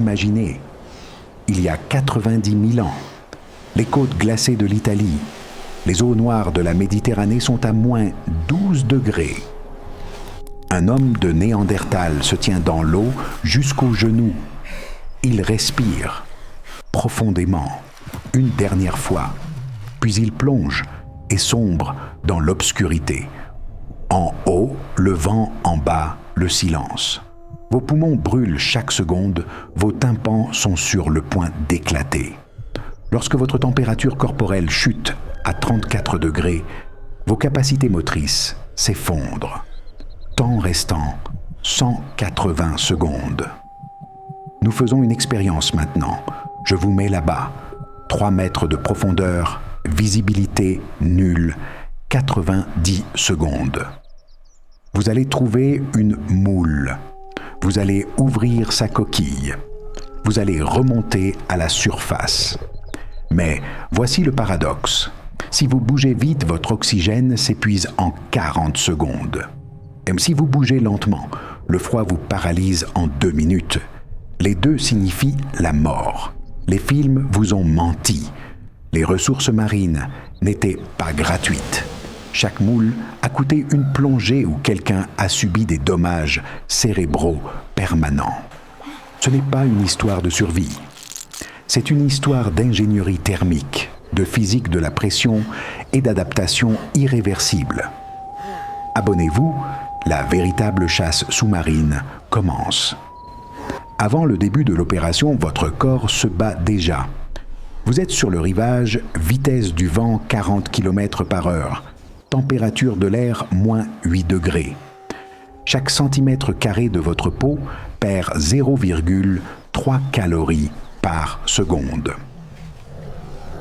imaginer. Il y a 90 000 ans, les côtes glacées de l'Italie, les eaux noires de la Méditerranée sont à moins 12 degrés. Un homme de Néandertal se tient dans l'eau jusqu'aux genoux. Il respire profondément, une dernière fois, puis il plonge et sombre dans l'obscurité. En haut, le vent, en bas, le silence. Vos poumons brûlent chaque seconde, vos tympans sont sur le point d'éclater. Lorsque votre température corporelle chute à 34 degrés, vos capacités motrices s'effondrent. Temps restant, 180 secondes. Nous faisons une expérience maintenant. Je vous mets là-bas. 3 mètres de profondeur, visibilité nulle, 90 secondes. Vous allez trouver une moule. Vous allez ouvrir sa coquille. Vous allez remonter à la surface. Mais voici le paradoxe. Si vous bougez vite, votre oxygène s'épuise en 40 secondes. Et si vous bougez lentement, le froid vous paralyse en 2 minutes. Les deux signifient la mort. Les films vous ont menti. Les ressources marines n'étaient pas gratuites. Chaque moule a coûté une plongée où quelqu'un a subi des dommages cérébraux permanents. Ce n'est pas une histoire de survie. C'est une histoire d'ingénierie thermique, de physique de la pression et d'adaptation irréversible. Abonnez-vous, la véritable chasse sous-marine commence. Avant le début de l'opération, votre corps se bat déjà. Vous êtes sur le rivage, vitesse du vent 40 km/h, température de l'air moins 8 degrés. Chaque centimètre carré de votre peau perd 0,3 calories par seconde.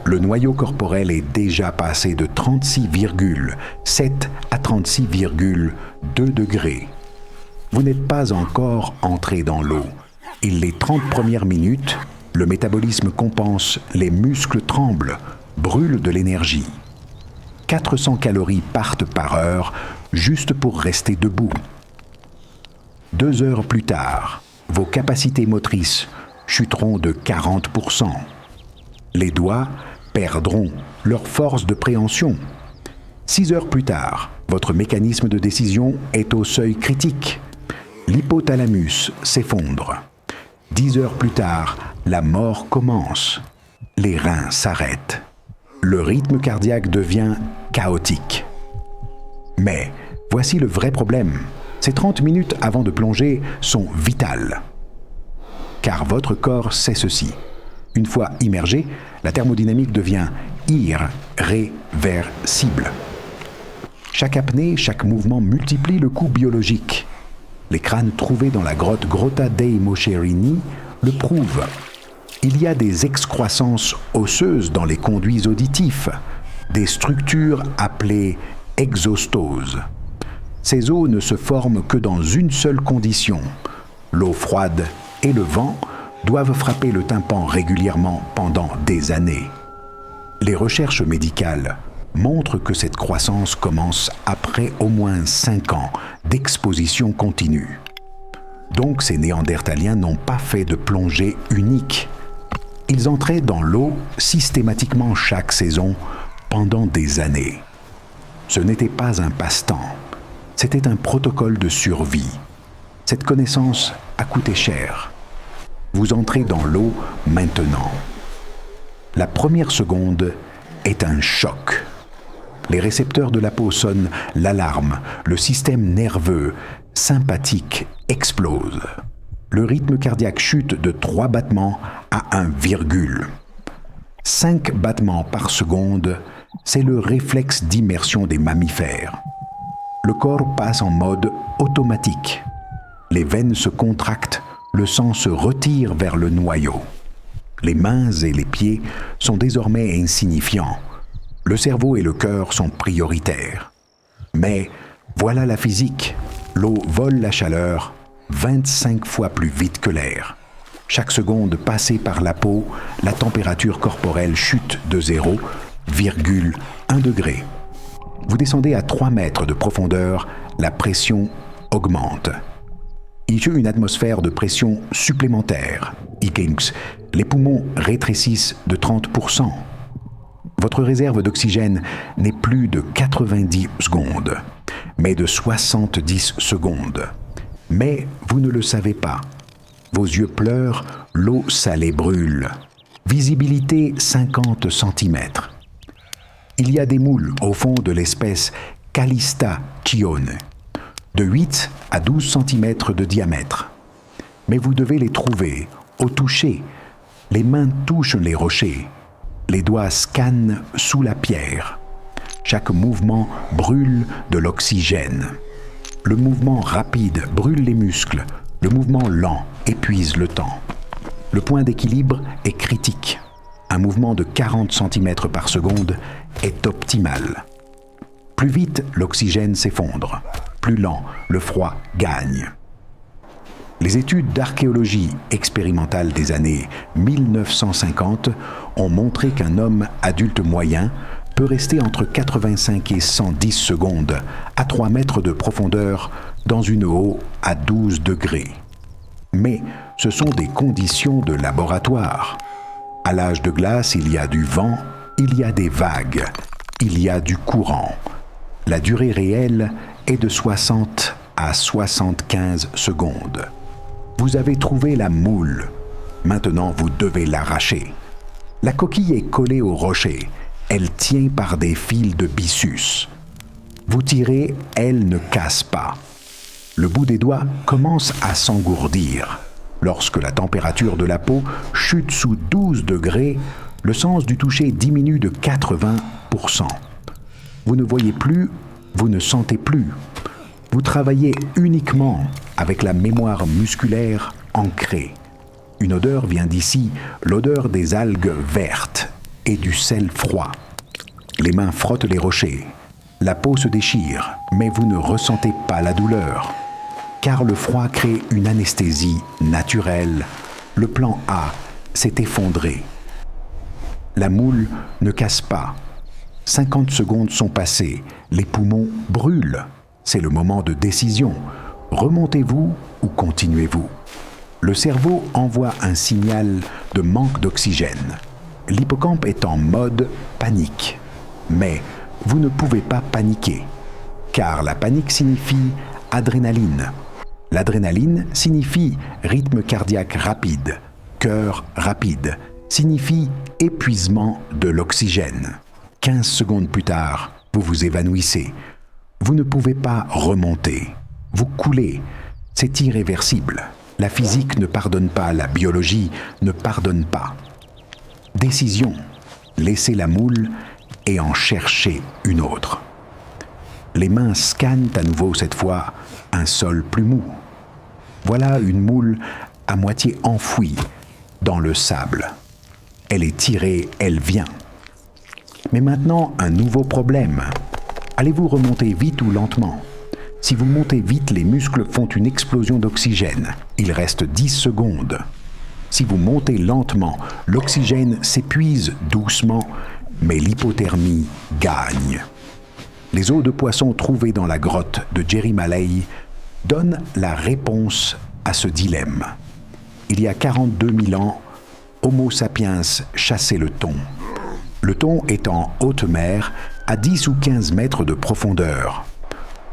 Le noyau corporel est déjà passé de 36,7 à 36,2 degrés. Vous n'êtes pas encore entré dans l'eau. Et les 30 premières minutes, le métabolisme compense, les muscles tremblent, brûlent de l'énergie. 400 calories partent par heure juste pour rester debout. 2 heures plus tard, vos capacités motrices chuteront de 40%. Les doigts perdront leur force de préhension. 6 heures plus tard, votre mécanisme de décision est au seuil critique. L'hypothalamus s'effondre. 10 heures plus tard, la mort commence. Les reins s'arrêtent. Le rythme cardiaque devient chaotique. Mais voici le vrai problème. Ces 30 minutes avant de plonger sont vitales. Car votre corps sait ceci. Une fois immergé, la thermodynamique devient irréversible. Chaque apnée, chaque mouvement multiplie le coût biologique. Les crânes trouvés dans la grotte Grotta dei Moscerini le prouvent. Il y a des excroissances osseuses dans les conduits auditifs, des structures appelées exostoses. Ces os ne se forment que dans une seule condition. L'eau froide et le vent doivent frapper le tympan régulièrement pendant des années. Les recherches médicales montrent que cette croissance commence après au moins 5 ans d'exposition continue. Donc ces Néandertaliens n'ont pas fait de plongée unique. Ils entraient dans l'eau systématiquement chaque saison pendant des années. Ce n'était pas un passe-temps, c'était un protocole de survie. Cette connaissance a coûté cher. Vous entrez dans l'eau maintenant. La première seconde est un choc. Les récepteurs de la peau sonnent l'alarme, le système nerveux sympathique explose. Le rythme cardiaque chute de 3 battements à 1 virgule. 5 battements par seconde, c'est le réflexe d'immersion des mammifères. Le corps passe en mode automatique. Les veines se contractent, le sang se retire vers le noyau. Les mains et les pieds sont désormais insignifiants. Le cerveau et le cœur sont prioritaires. Mais voilà la physique. L'eau vole la chaleur 25 fois plus vite que l'air. Chaque seconde passée par la peau, la température corporelle chute de 0,1 degré. Vous descendez à 3 mètres de profondeur, la pression augmente. Il y a une atmosphère de pression supplémentaire. Ikings, les poumons rétrécissent de 30%. Votre réserve d'oxygène n'est plus de 90 secondes, mais de 70 secondes. Mais vous ne le savez pas. Vos yeux pleurent, l'eau salée brûle. Visibilité 50 cm. Il y a des moules au fond de l'espèce Callista chione, de 8 à 12 cm de diamètre. Mais vous devez les trouver au toucher. Les mains touchent les rochers. Les doigts scannent sous la pierre. Chaque mouvement brûle de l'oxygène. Le mouvement rapide brûle les muscles. Le mouvement lent épuise le temps. Le point d'équilibre est critique. Un mouvement de 40 cm par seconde est optimal. Plus vite, l'oxygène s'effondre. Plus lent, le froid gagne. Les études d'archéologie expérimentale des années 1950 ont montré qu'un homme adulte moyen peut rester entre 85 et 110 secondes à 3 mètres de profondeur dans une eau à 12 degrés. Mais ce sont des conditions de laboratoire. À l'âge de glace, il y a du vent, il y a des vagues, il y a du courant. La durée réelle est de 60 à 75 secondes. Vous avez trouvé la moule. Maintenant, vous devez l'arracher. La coquille est collée au rocher. Elle tient par des fils de byssus. Vous tirez, elle ne casse pas. Le bout des doigts commence à s'engourdir. Lorsque la température de la peau chute sous 12 degrés, le sens du toucher diminue de 80%. Vous ne voyez plus, vous ne sentez plus. Vous travaillez uniquement avec la mémoire musculaire ancrée. Une odeur vient d'ici, l'odeur des algues vertes et du sel froid. Les mains frottent les rochers. La peau se déchire, mais vous ne ressentez pas la douleur. Car le froid crée une anesthésie naturelle. Le plan A s'est effondré. La moule ne casse pas. 50 secondes sont passées. Les poumons brûlent. C'est le moment de décision. Remontez-vous ou continuez-vous? Le cerveau envoie un signal de manque d'oxygène. L'hippocampe est en mode panique. Mais vous ne pouvez pas paniquer, car la panique signifie adrénaline. L'adrénaline signifie rythme cardiaque rapide. Cœur rapide signifie épuisement de l'oxygène. 15 secondes plus tard, vous vous évanouissez. Vous ne pouvez pas remonter. Vous coulez. C'est irréversible. La physique ne pardonne pas, la biologie ne pardonne pas. Décision. Laissez la moule et en chercher une autre. Les mains scannent à nouveau cette fois un sol plus mou. Voilà une moule à moitié enfouie dans le sable. Elle est tirée, elle vient. Mais maintenant, un nouveau problème. Allez-vous remonter vite ou lentement? Si vous montez vite, les muscles font une explosion d'oxygène. Il reste 10 secondes. Si vous montez lentement, l'oxygène s'épuise doucement, mais l'hypothermie gagne. Les os de poisson trouvés dans la grotte de Jerry Malay donnent la réponse à ce dilemme. Il y a 42 000 ans, Homo sapiens chassait le thon. Le thon est en haute mer, à 10 ou 15 mètres de profondeur.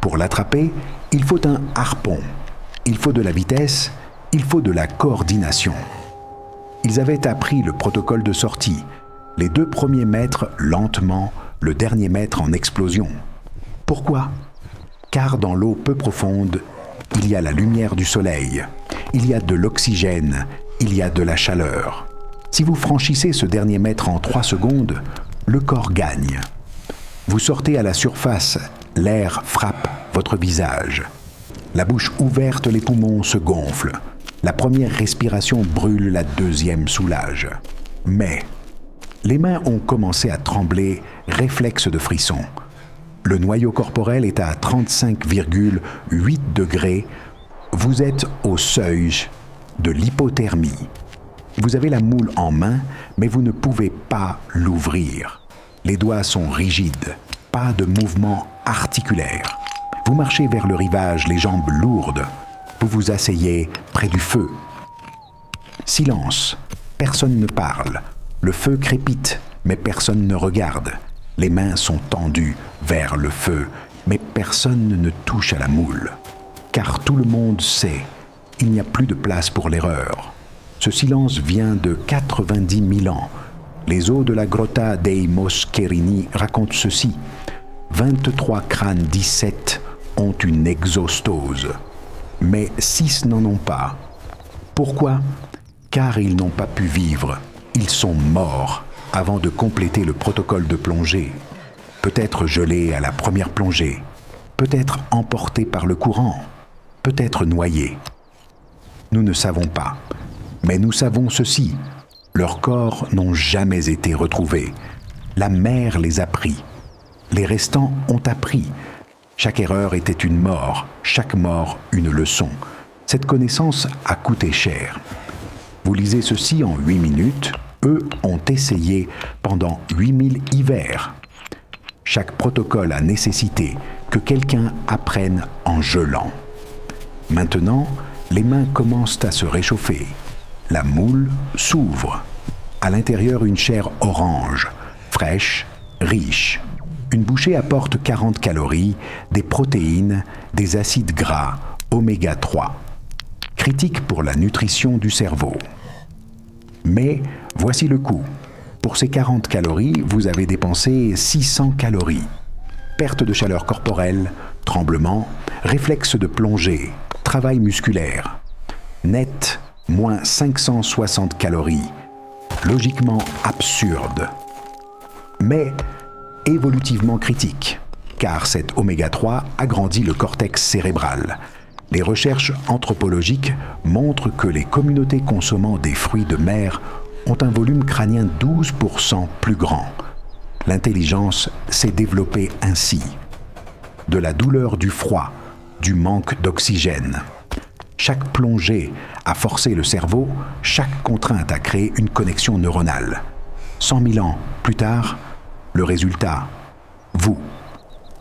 Pour l'attraper, il faut un harpon, il faut de la vitesse, il faut de la coordination. Ils avaient appris le protocole de sortie, les 2 premiers mètres lentement, le dernier mètre en explosion. Pourquoi? Car dans l'eau peu profonde, il y a la lumière du soleil, il y a de l'oxygène, il y a de la chaleur. Si vous franchissez ce dernier mètre en 3 secondes, le corps gagne. Vous sortez à la surface, l'air frappe votre visage. La bouche ouverte, les poumons se gonflent. La première respiration brûle, la deuxième soulage. Mais les mains ont commencé à trembler, réflexe de frisson. Le noyau corporel est à 35,8 degrés. Vous êtes au seuil de l'hypothermie. Vous avez la moule en main, mais vous ne pouvez pas l'ouvrir. Les doigts sont rigides, pas de mouvement articulaire. Vous marchez vers le rivage, les jambes lourdes. Vous vous asseyez près du feu. Silence. Personne ne parle. Le feu crépite, mais personne ne regarde. Les mains sont tendues vers le feu, mais personne ne touche à la moule. Car tout le monde sait, il n'y a plus de place pour l'erreur. Ce silence vient de 90 000 ans. Les eaux de la Grotta dei Moscherini racontent ceci. 23 crânes 17 ont une exostose, mais 6 n'en ont pas. Pourquoi ? Car ils n'ont pas pu vivre. Ils sont morts avant de compléter le protocole de plongée. Peut-être gelés à la première plongée, peut-être emportés par le courant, peut-être noyés. Nous ne savons pas, mais nous savons ceci. Leurs corps n'ont jamais été retrouvés. La mer les a pris. Les restants ont appris. Chaque erreur était une mort, chaque mort une leçon. Cette connaissance a coûté cher. Vous lisez ceci en 8 minutes, eux ont essayé pendant 8000 hivers. Chaque protocole a nécessité que quelqu'un apprenne en gelant. Maintenant, les mains commencent à se réchauffer. La moule s'ouvre. À l'intérieur, une chair orange, fraîche, riche. Une bouchée apporte 40 calories, des protéines, des acides gras, oméga 3. Critique pour la nutrition du cerveau. Mais voici le coût. Pour ces 40 calories, vous avez dépensé 600 calories. Perte de chaleur corporelle, tremblement, réflexe de plongée, travail musculaire. Net, moins 560 calories. Logiquement absurde. Mais évolutivement critique, car cet oméga 3 agrandit le cortex cérébral. Les recherches anthropologiques montrent que les communautés consommant des fruits de mer ont un volume crânien 12% plus grand. L'intelligence s'est développée ainsi. De la douleur du froid, du manque d'oxygène. Chaque plongée a forcé le cerveau, chaque contrainte a créé une connexion neuronale. 100 000 ans plus tard, le résultat, vous.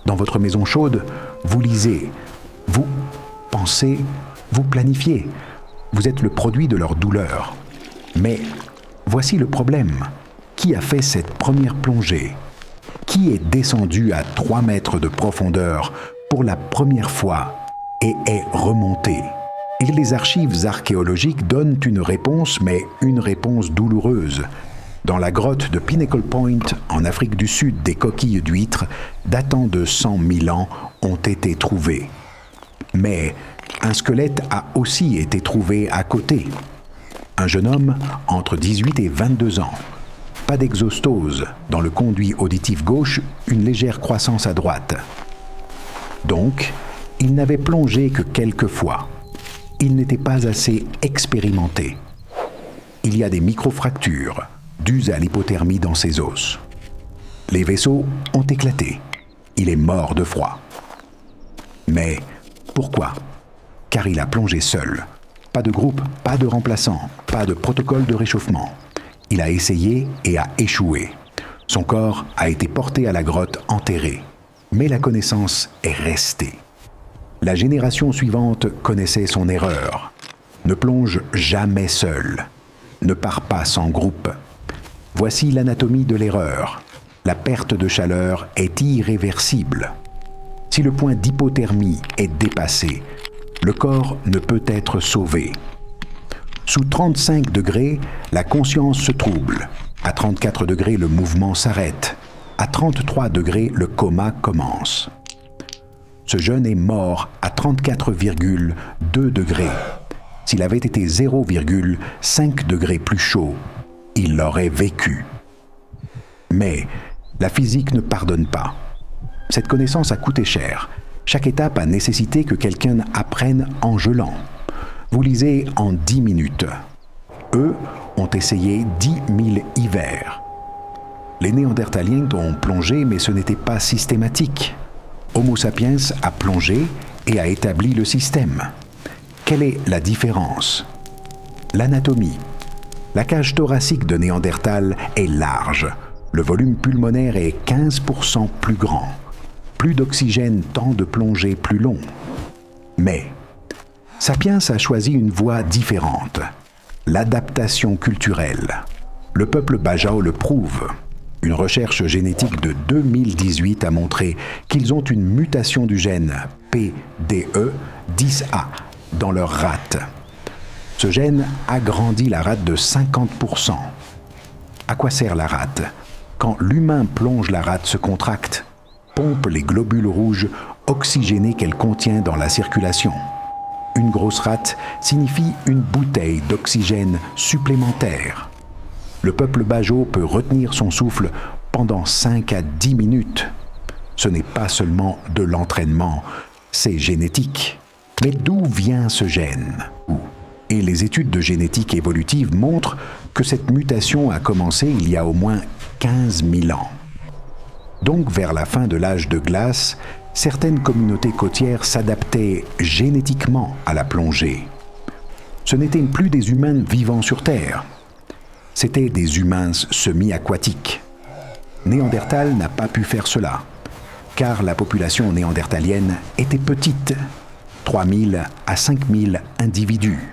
Dans votre maison chaude, vous lisez, vous pensez, vous planifiez. Vous êtes le produit de leur douleur. Mais voici le problème. Qui a fait cette première plongée ? Qui est descendu à 3 mètres de profondeur pour la première fois et est remonté ? Et les archives archéologiques donnent une réponse, mais une réponse douloureuse. Dans la grotte de Pinnacle Point, en Afrique du Sud, des coquilles d'huîtres datant de 100 000 ans ont été trouvées. Mais un squelette a aussi été trouvé à côté. Un jeune homme entre 18 et 22 ans. Pas d'exostose, dans le conduit auditif gauche, une légère croissance à droite. Donc, il n'avait plongé que quelques fois. Il n'était pas assez expérimenté. Il y a des microfractures, dues à l'hypothermie dans ses os. Les vaisseaux ont éclaté. Il est mort de froid. Mais pourquoi ? Car il a plongé seul. Pas de groupe, pas de remplaçant, pas de protocole de réchauffement. Il a essayé et a échoué. Son corps a été porté à la grotte enterré. Mais la connaissance est restée. La génération suivante connaissait son erreur. Ne plonge jamais seul. Ne part pas sans groupe. Voici l'anatomie de l'erreur. La perte de chaleur est irréversible. Si le point d'hypothermie est dépassé, le corps ne peut être sauvé. Sous 35 degrés, la conscience se trouble. À 34 degrés, le mouvement s'arrête. À 33 degrés, le coma commence. Ce jeune est mort à 34,2 degrés. S'il avait été 0,5 degrés plus chaud, il l'aurait vécu. Mais la physique ne pardonne pas. Cette connaissance a coûté cher. Chaque étape a nécessité que quelqu'un apprenne en gelant. Vous lisez en 10 minutes. Eux ont essayé 10 000 hivers. Les Néandertaliens ont plongé, mais ce n'était pas systématique. Homo sapiens a plongé et a établi le système. Quelle est la différence ? L'anatomie. La cage thoracique de Néandertal est large. Le volume pulmonaire est 15% plus grand. Plus d'oxygène, temps de plongée plus long. Mais Sapiens a choisi une voie différente, l'adaptation culturelle. Le peuple Bajau le prouve. Une recherche génétique de 2018 a montré qu'ils ont une mutation du gène PDE10A dans leur rate. Ce gène agrandit la rate de 50%. À quoi sert la rate? Quand l'humain plonge, la rate se contracte, pompe les globules rouges oxygénés qu'elle contient dans la circulation. Une grosse rate signifie une bouteille d'oxygène supplémentaire. Le peuple Bajau peut retenir son souffle pendant 5 à 10 minutes. Ce n'est pas seulement de l'entraînement, c'est génétique. Mais d'où vient ce gène? Et les études de génétique évolutive montrent que cette mutation a commencé il y a au moins 15 000 ans. Donc, vers la fin de l'âge de glace, certaines communautés côtières s'adaptaient génétiquement à la plongée. Ce n'étaient plus des humains vivant sur Terre. C'étaient des humains semi-aquatiques. Néandertal n'a pas pu faire cela, car la population néandertalienne était petite, 3 000 à 5 000 individus.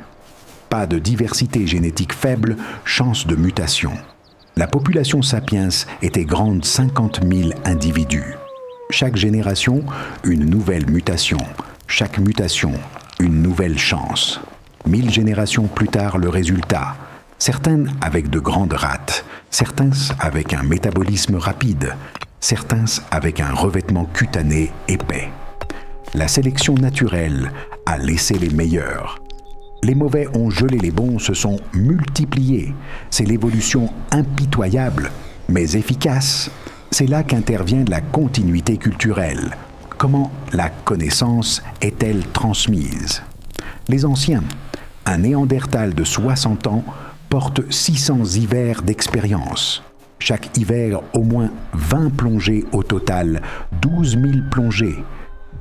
Pas de diversité génétique faible, chance de mutation. La population sapiens était grande, 50 000 individus. Chaque génération, une nouvelle mutation. Chaque mutation, une nouvelle chance. 1000 générations plus tard, le résultat. Certains avec de grandes rates, certains avec un métabolisme rapide, certains avec un revêtement cutané épais. La sélection naturelle a laissé les meilleurs. Les mauvais ont gelé les bons, se sont multipliés. C'est l'évolution impitoyable, mais efficace. C'est là qu'intervient la continuité culturelle. Comment la connaissance est-elle transmise? Les anciens, un Néandertal de 60 ans, porte 600 hivers d'expérience. Chaque hiver, au moins 20 plongées au total, 12 000 plongées.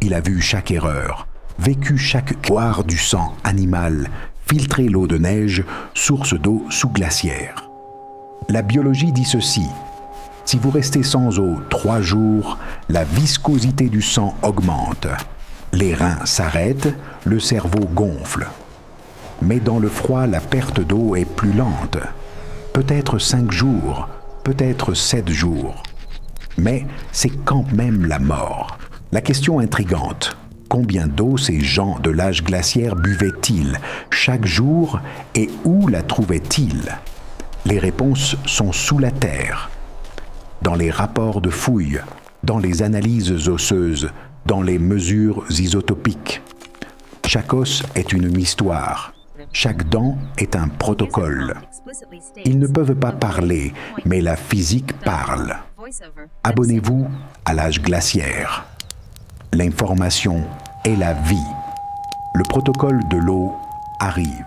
Il a vu chaque erreur, vécu chaque boire du sang animal, filtré l'eau de neige, source d'eau sous glaciaire. La biologie dit ceci. Si vous restez sans eau 3 jours, la viscosité du sang augmente. Les reins s'arrêtent, le cerveau gonfle. Mais dans le froid, la perte d'eau est plus lente. Peut-être 5 jours, peut-être 7 jours. Mais c'est quand même la mort. La question intrigante. Combien d'eau ces gens de l'âge glaciaire buvaient-ils chaque jour et où la trouvaient-ils? Les réponses sont sous la terre. Dans les rapports de fouilles, dans les analyses osseuses, dans les mesures isotopiques. Chaque os est une histoire. Chaque dent est un protocole. Ils ne peuvent pas parler, mais la physique parle. Abonnez-vous à l'âge glaciaire. L'information est la vie. Le protocole de l'eau arrive.